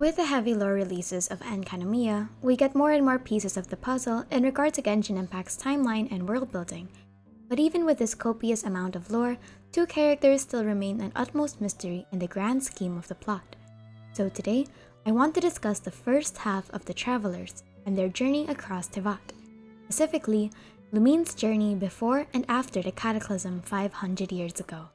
With the heavy lore releases of Enkanomiya, we get more and more pieces of the puzzle in regard to Genshin Impact's timeline and world building. But even with this copious amount of lore, two characters still remain an utmost mystery in the grand scheme of the plot. So today, I want to discuss the first half of the Travelers and their journey across Teyvat. Specifically, Lumine's journey before and after the Cataclysm 500 years ago.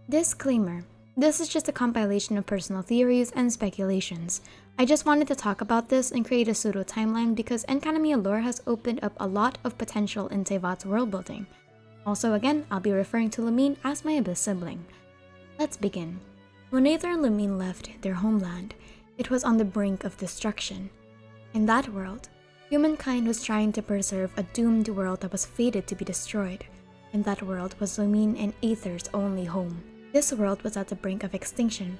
Disclaimer: this is just a compilation of personal theories and speculations. I just wanted to talk about this and create a pseudo-timeline because Enkanomiya lore has opened up a lot of potential in Teyvat's world building. Also again, I'll be referring to Lumine as my Abyss sibling. Let's begin. When Aether and Lumine left their homeland, it was on the brink of destruction. In that world, humankind was trying to preserve a doomed world that was fated to be destroyed, and that world was Lumine and Aether's only home. This world was at the brink of extinction.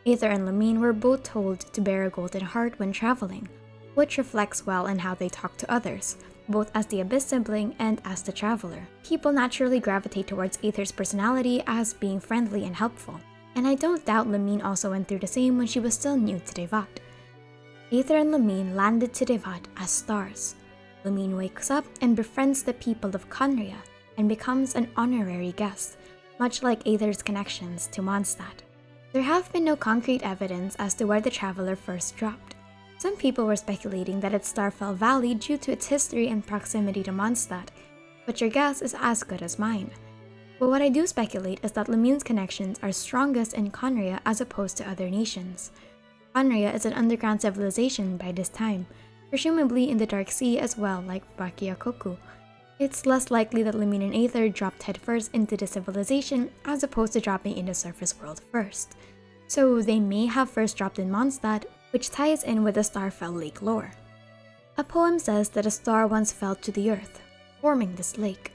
Aether and Lumine were both told to bear a golden heart when traveling, which reflects well in how they talk to others, both as the Abyss sibling and as the Traveler. People naturally gravitate towards Aether's personality as being friendly and helpful, and I don't doubt Lumine also went through the same when she was still new to Teyvat. Aether and Lumine landed to Teyvat as stars. Lumine wakes up and befriends the people of Khaenri'ah and becomes an honorary guest, much like Aether's connections to Mondstadt. There have been no concrete evidence as to where the Traveler first dropped. Some people were speculating that it's Starfell Valley due to its history and proximity to Mondstadt, but your guess is as good as mine. But what I do speculate is that Lumine's connections are strongest in Khaenri'ah as opposed to other nations. Khaenri'ah is an underground civilization by this time, presumably in the Dark Sea as well, like Bakyakoku. It's less likely that Lumine and Aether dropped headfirst into the civilization as opposed to dropping in the surface world first. So they may have first dropped in Mondstadt, which ties in with the Starfell Lake lore. A poem says that a star once fell to the earth, forming this lake.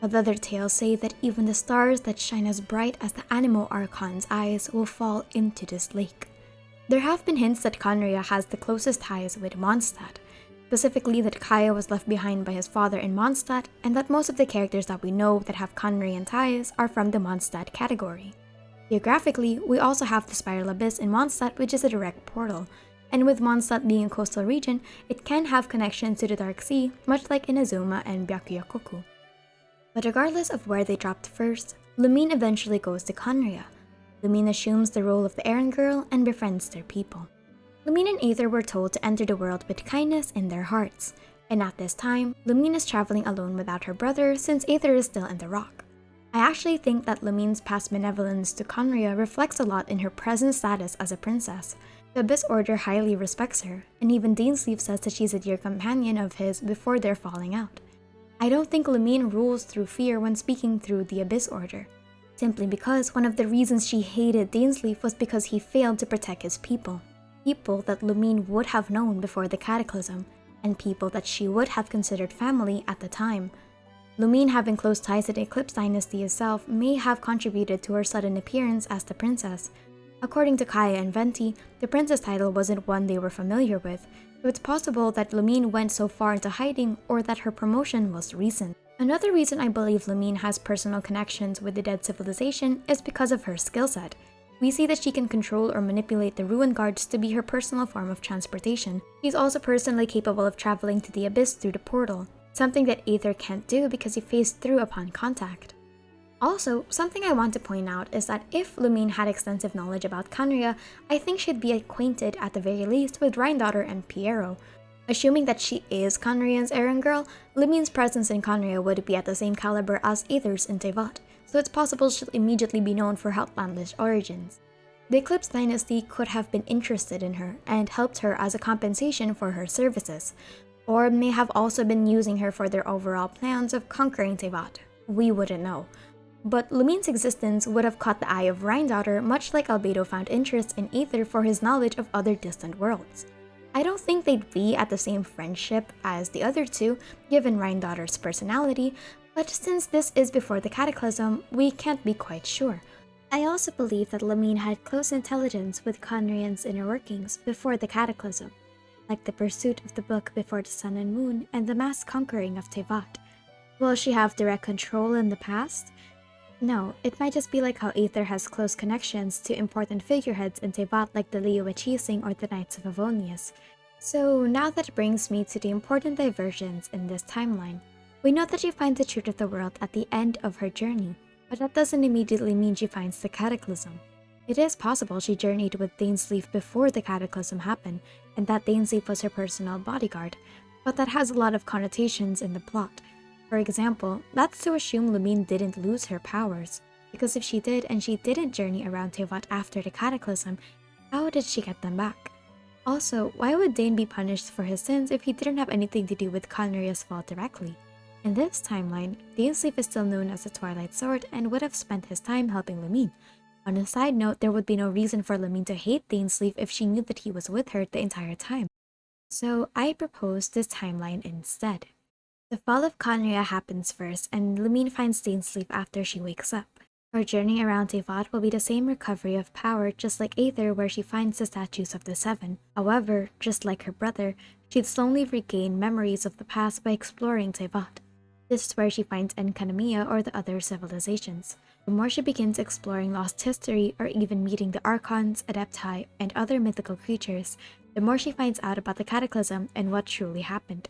But other tales say that even the stars that shine as bright as the Anemo Archon's eyes will fall into this lake. There have been hints that Khaenri'ah has the closest ties with Mondstadt, specifically that Kaya was left behind by his father in Mondstadt, and that most of the characters that we know that have Khaenri'ah ties are from the Mondstadt category. Geographically, we also have the Spiral Abyss in Mondstadt, which is a direct portal, and with Mondstadt being a coastal region, it can have connections to the Dark Sea, much like Inazuma and Byakuyakoku. But regardless of where they dropped first, Lumine eventually goes to Khaenri'ah. Lumine assumes the role of the errand girl and befriends their people. Lumine and Aether were told to enter the world with kindness in their hearts, and at this time, Lumine is traveling alone without her brother since Aether is still in the rock. I actually think that Lumine's past benevolence to Khaenri'ah reflects a lot in her present status as a princess. The Abyss Order highly respects her, and even Dainsleif says that she's a dear companion of his before their falling out. I don't think Lumine rules through fear when speaking through the Abyss Order, simply because one of the reasons she hated Dainsleif was because he failed to protect his people. People that Lumine would have known before the Cataclysm, and people that she would have considered family at the time. Lumine having close ties to the Eclipse dynasty itself may have contributed to her sudden appearance as the princess. According to Kaya and Venti, the princess title wasn't one they were familiar with, so it's possible that Lumine went so far into hiding or that her promotion was recent. Another reason I believe Lumine has personal connections with the dead civilization is because of her skill set. We see that she can control or manipulate the Ruin Guards to be her personal form of transportation. She's also personally capable of traveling to the Abyss through the portal, something that Aether can't do because he phased through upon contact. Also, something I want to point out is that if Lumine had extensive knowledge about Khaenri'ah, I think she'd be acquainted at the very least with Rhyndaughtr and Piero. Assuming that she is Khaenri'ah's errand girl, Lumine's presence in Khaenri'ah would be at the same caliber as Aether's in Teyvat, so it's possible she'll immediately be known for her outlandish origins. The Eclipse dynasty could have been interested in her and helped her as a compensation for her services, or may have also been using her for their overall plans of conquering Teyvat. We wouldn't know. But Lumine's existence would have caught the eye of Rhyndaughtr, much like Albedo found interest in Aether for his knowledge of other distant worlds. I don't think they'd be at the same friendship as the other two, given Rhyndaughr's personality, but since this is before the Cataclysm, we can't be quite sure. I also believe that Lumine had close intelligence with Khaenri'ah's inner workings before the Cataclysm, like the pursuit of the book before the sun and moon and the mass conquering of Teyvat. Will she have direct control in the past? No, it might just be like how Aether has close connections to important figureheads in Teyvat like the Liyue or the Knights of Avonius. So now that brings me to the important diversions in this timeline. We know that she finds the truth of the world at the end of her journey, but that doesn't immediately mean she finds the Cataclysm. It is possible she journeyed with Dainsleif before the Cataclysm happened, and that Dainsleif was her personal bodyguard, but that has a lot of connotations in the plot. For example, that's to assume Lumine didn't lose her powers, because if she did and she didn't journey around Teyvat after the Cataclysm, how did she get them back? Also, why would Dane be punished for his sins if he didn't have anything to do with Conria's fault directly? In this timeline, Dainsleif is still known as the Twilight Sword and would have spent his time helping Lumine. On a side note, there would be no reason for Lumine to hate Dainsleif if she knew that he was with her the entire time. So I propose this timeline instead. The fall of Conria happens first, and Lumine finds Dainsleif after she wakes up. Her journey around Teyvat will be the same recovery of power, just like Aether, where she finds the statues of the Seven. However, just like her brother, she'd slowly regain memories of the past by exploring Teyvat. This is where she finds Enkanomiya or the other civilizations. The more she begins exploring lost history or even meeting the Archons, Adepti, and other mythical creatures, the more she finds out about the Cataclysm and what truly happened.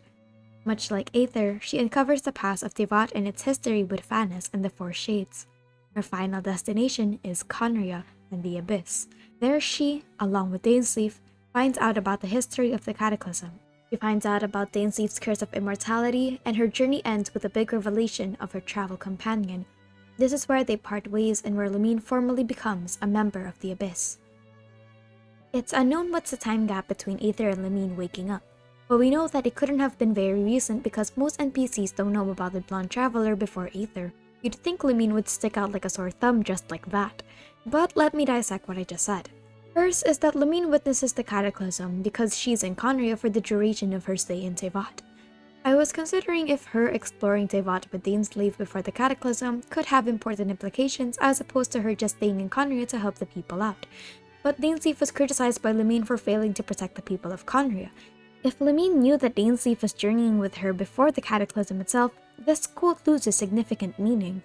Much like Aether, she uncovers the past of Teyvat and its history with Phanes and the Four Shades. Her final destination is Conria and the Abyss. There she, along with Dainsleif, finds out about the history of the Cataclysm. She finds out about Dainsleif's curse of immortality, and her journey ends with a big revelation of her travel companion. This is where they part ways and where Lumine formally becomes a member of the Abyss. It's unknown what's the time gap between Aether and Lumine waking up. But we know that it couldn't have been very recent because most NPCs don't know about the Blonde Traveler before Aether. You'd think Lumine would stick out like a sore thumb just like that. But let me dissect what I just said. First is that Lumine witnesses the Cataclysm because she's in Conria for the duration of her stay in Teyvat. I was considering if her exploring Teyvat with Dainsleif before the Cataclysm could have important implications as opposed to her just staying in Conria to help the people out. But Dainsleif was criticized by Lumine for failing to protect the people of Conria. If Lumine knew that Dainsleif was journeying with her before the Cataclysm itself, this quote loses significant meaning.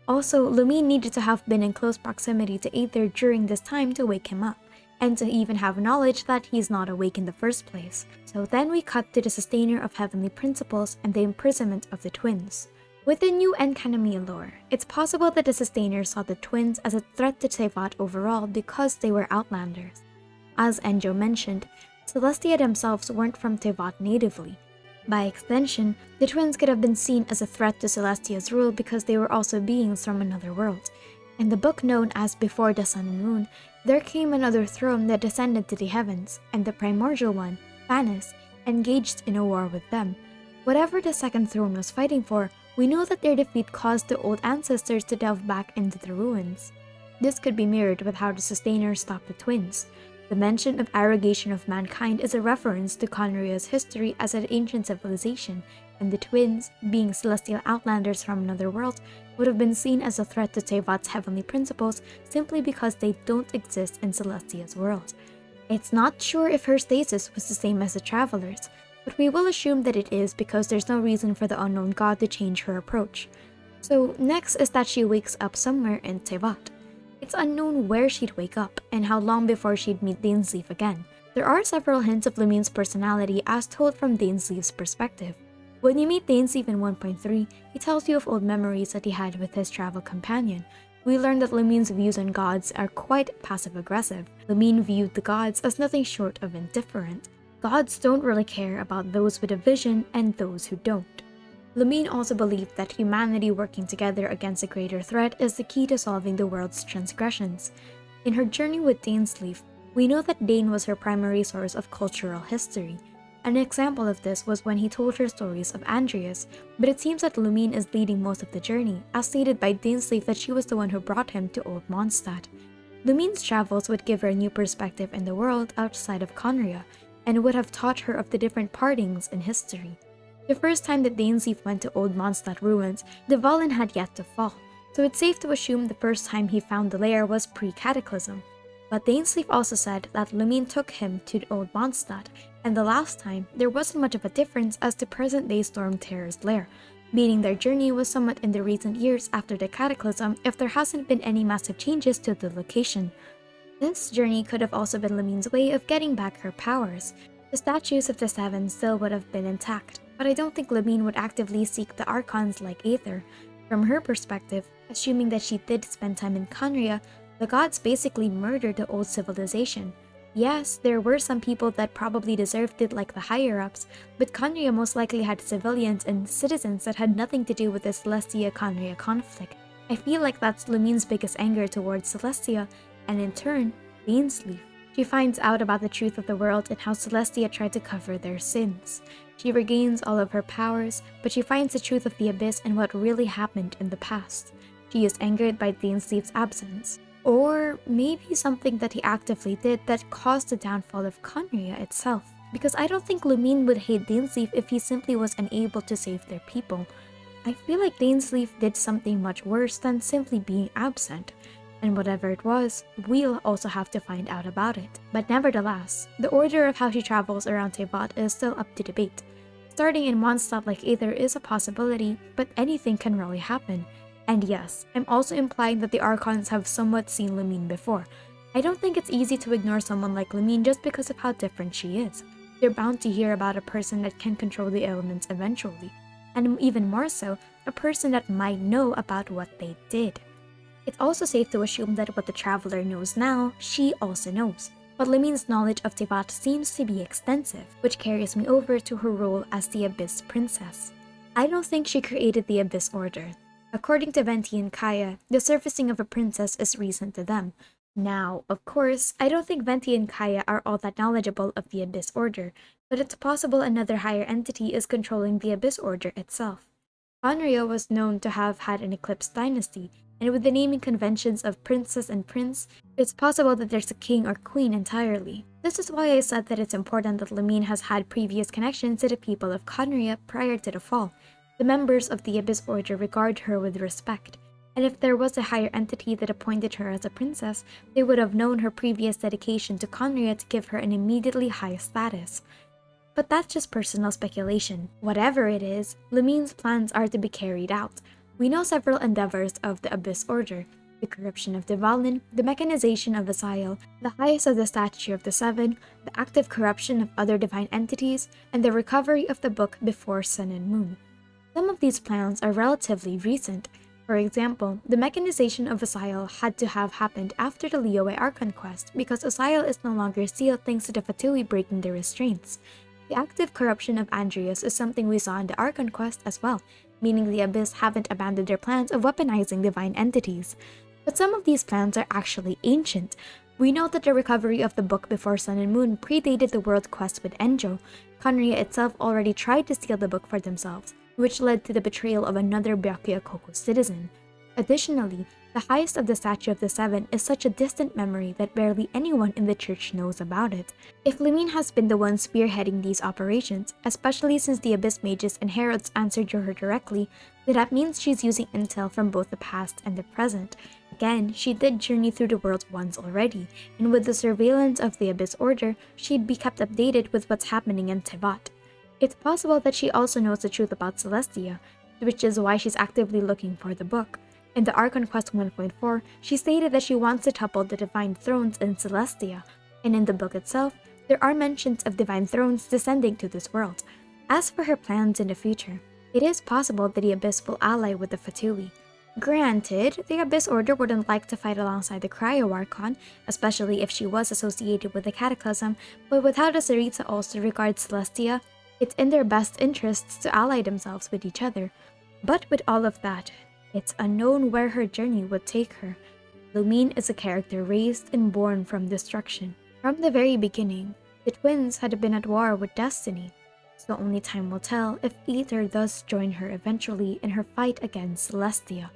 Also, Lumine needed to have been in close proximity to Aether during this time to wake him up, and to even have knowledge that he's not awake in the first place. So then we cut to the Sustainer of Heavenly Principles and the imprisonment of the twins. With the new Enkanomiya lore, it's possible that the Sustainer saw the twins as a threat to Teyvat overall because they were Outlanders. As Enjo mentioned, Celestia themselves weren't from Teyvat natively. By extension, the twins could have been seen as a threat to Celestia's rule because they were also beings from another world. In the book known as Before the Sun and Moon, there came another throne that descended to the heavens, and the primordial one, Phanes, engaged in a war with them. Whatever the second throne was fighting for, we know that their defeat caused the old ancestors to delve back into the ruins. This could be mirrored with how the Sustainer stopped the twins. The mention of arrogation of mankind is a reference to Conria's history as an ancient civilization, and the twins, being celestial outlanders from another world, would have been seen as a threat to Teyvat's heavenly principles simply because they don't exist in Celestia's world. It's not sure if her stasis was the same as the Traveler's, but we will assume that it is because there's no reason for the unknown god to change her approach. So next is that she wakes up somewhere in Teyvat. It's unknown where she'd wake up and how long before she'd meet Dainsleif again. There are several hints of Lumine's personality as told from Dainsleif's perspective. When you meet Dainsleif in 1.3, he tells you of old memories that he had with his travel companion. We learn that Lumine's views on gods are quite passive-aggressive. Lumine viewed the gods as nothing short of indifferent. Gods don't really care about those with a vision and those who don't. Lumine also believed that humanity working together against a greater threat is the key to solving the world's transgressions. In her journey with Dainsleif, we know that Dane was her primary source of cultural history. An example of this was when he told her stories of Andreas, but it seems that Lumine is leading most of the journey, as stated by Dainsleif that she was the one who brought him to Old Mondstadt. Lumine's travels would give her a new perspective in the world outside of Conria, and would have taught her of the different partings in history. The first time that Dainsleif went to Old Mondstadt ruins, the Valen had yet to fall, so it's safe to assume the first time he found the lair was pre-Cataclysm. But Dainsleif also said that Lumine took him to Old Mondstadt, and the last time, there wasn't much of a difference as to present-day Storm Terror's lair. meaning their journey was somewhat in the recent years after the cataclysm if there hasn't been any massive changes to the location. This journey could have also been Lumine's way of getting back her powers. The statues of the Seven still would have been intact, but I don't think Lumine would actively seek the Archons like Aether. From her perspective, assuming that she did spend time in Khaenri'ah, the gods basically murdered the old civilization. Yes, there were some people that probably deserved it like the higher-ups, but Khaenri'ah most likely had civilians and citizens that had nothing to do with the Celestia-Khaenri'ah conflict. I feel like that's Lumine's biggest anger towards Celestia, and in turn, Dainsleif. She finds out about the truth of the world and how Celestia tried to cover their sins. She regains all of her powers, but she finds the truth of the Abyss and what really happened in the past. She is angered by Dainsleif's absence. Or maybe something that he actively did that caused the downfall of Khaenri'ah itself. Because I don't think Lumine would hate Dainsleif if he simply was unable to save their people. I feel like Dainsleif did something much worse than simply being absent. And whatever it was, we'll also have to find out about it. But nevertheless, the order of how she travels around Teyvat is still up to debate. Starting in Mondstadt like Aether is a possibility, but anything can really happen. And yes, I'm also implying that the Archons have somewhat seen Lumine before. I don't think it's easy to ignore someone like Lumine just because of how different she is. You're bound to hear about a person that can control the elements eventually. And even more so, a person that might know about what they did. It's also safe to assume that what the Traveler knows now, she also knows. But Lumine's knowledge of Teyvat seems to be extensive, which carries me over to her role as the Abyss Princess. I don't think she created the Abyss Order. According to Venti and Kaya, the surfacing of a princess is recent to them. Now, of course, I don't think Venti and Kaya are all that knowledgeable of the Abyss Order, but it's possible another higher entity is controlling the Abyss Order itself. Khaenri'ah was known to have had an eclipsed dynasty, and with the naming conventions of princess and prince, it's possible that there's a king or queen entirely. This is why I said that it's important that Lumine has had previous connections to the people of Khaenri'ah prior to the fall. The members of the Abyss Order regard her with respect, and if there was a higher entity that appointed her as a princess, they would have known her previous dedication to Khaenri'ah to give her an immediately high status. But that's just personal speculation. Whatever it is, Lumine's plans are to be carried out. We know several endeavors of the Abyss Order: the corruption of Dvalin, the mechanization of Asile, the highest of the Statue of the Seven, the active corruption of other divine entities, and the recovery of the book before Sun and Moon. Some of these plans are relatively recent. For example, the mechanization of Asile had to have happened after the Liyue Archon quest because Asile is no longer sealed thanks to the Fatui breaking the restraints. The active corruption of Andrius is something we saw in the Archon quest as well, meaning the Abyss haven't abandoned their plans of weaponizing divine entities. But some of these plans are actually ancient. We know that the recovery of the book before Sun and Moon predated the world quest with Enjo. Khaenri'ah itself already tried to steal the book for themselves, which led to the betrayal of another Byakuya-Koku citizen. Additionally, the highest of the Statue of the Seven is such a distant memory that barely anyone in the church knows about it. If Lumine has been the one spearheading these operations, especially since the Abyss Mages and Heralds answered to her directly, then that means she's using intel from both the past and the present. Again, she did journey through the world once already, and with the surveillance of the Abyss Order, she'd be kept updated with what's happening in Teyvat. It's possible that she also knows the truth about Celestia, which is why she's actively looking for the book. In the Archon Quest 1.4, she stated that she wants to topple the Divine Thrones in Celestia, and in the book itself, there are mentions of Divine Thrones descending to this world. As for her plans in the future, it is possible that the Abyss will ally with the Fatui. Granted, the Abyss Order wouldn't like to fight alongside the Cryo-Archon, especially if she was associated with the Cataclysm, but with how the Tsaritsa also regard Celestia, it's in their best interests to ally themselves with each other. But with all of that, it's unknown where her journey would take her. Lumine is a character raised and born from destruction. From the very beginning, the twins had been at war with destiny, so only time will tell if Aether does join her eventually in her fight against Celestia.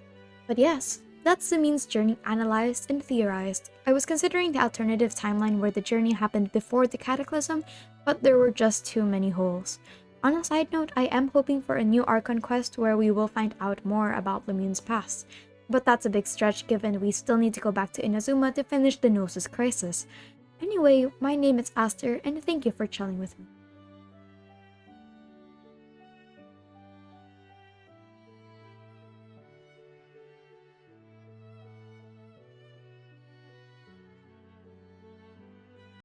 But yes, that's Lumine's journey analyzed and theorized. I was considering the alternative timeline where the journey happened before the Cataclysm, but there were just too many holes. On a side note, I am hoping for a new Archon quest where we will find out more about Lumine's past. But that's a big stretch given we still need to go back to Inazuma to finish the Gnosis Crisis. Anyway, my name is Aster and thank you for chilling with me.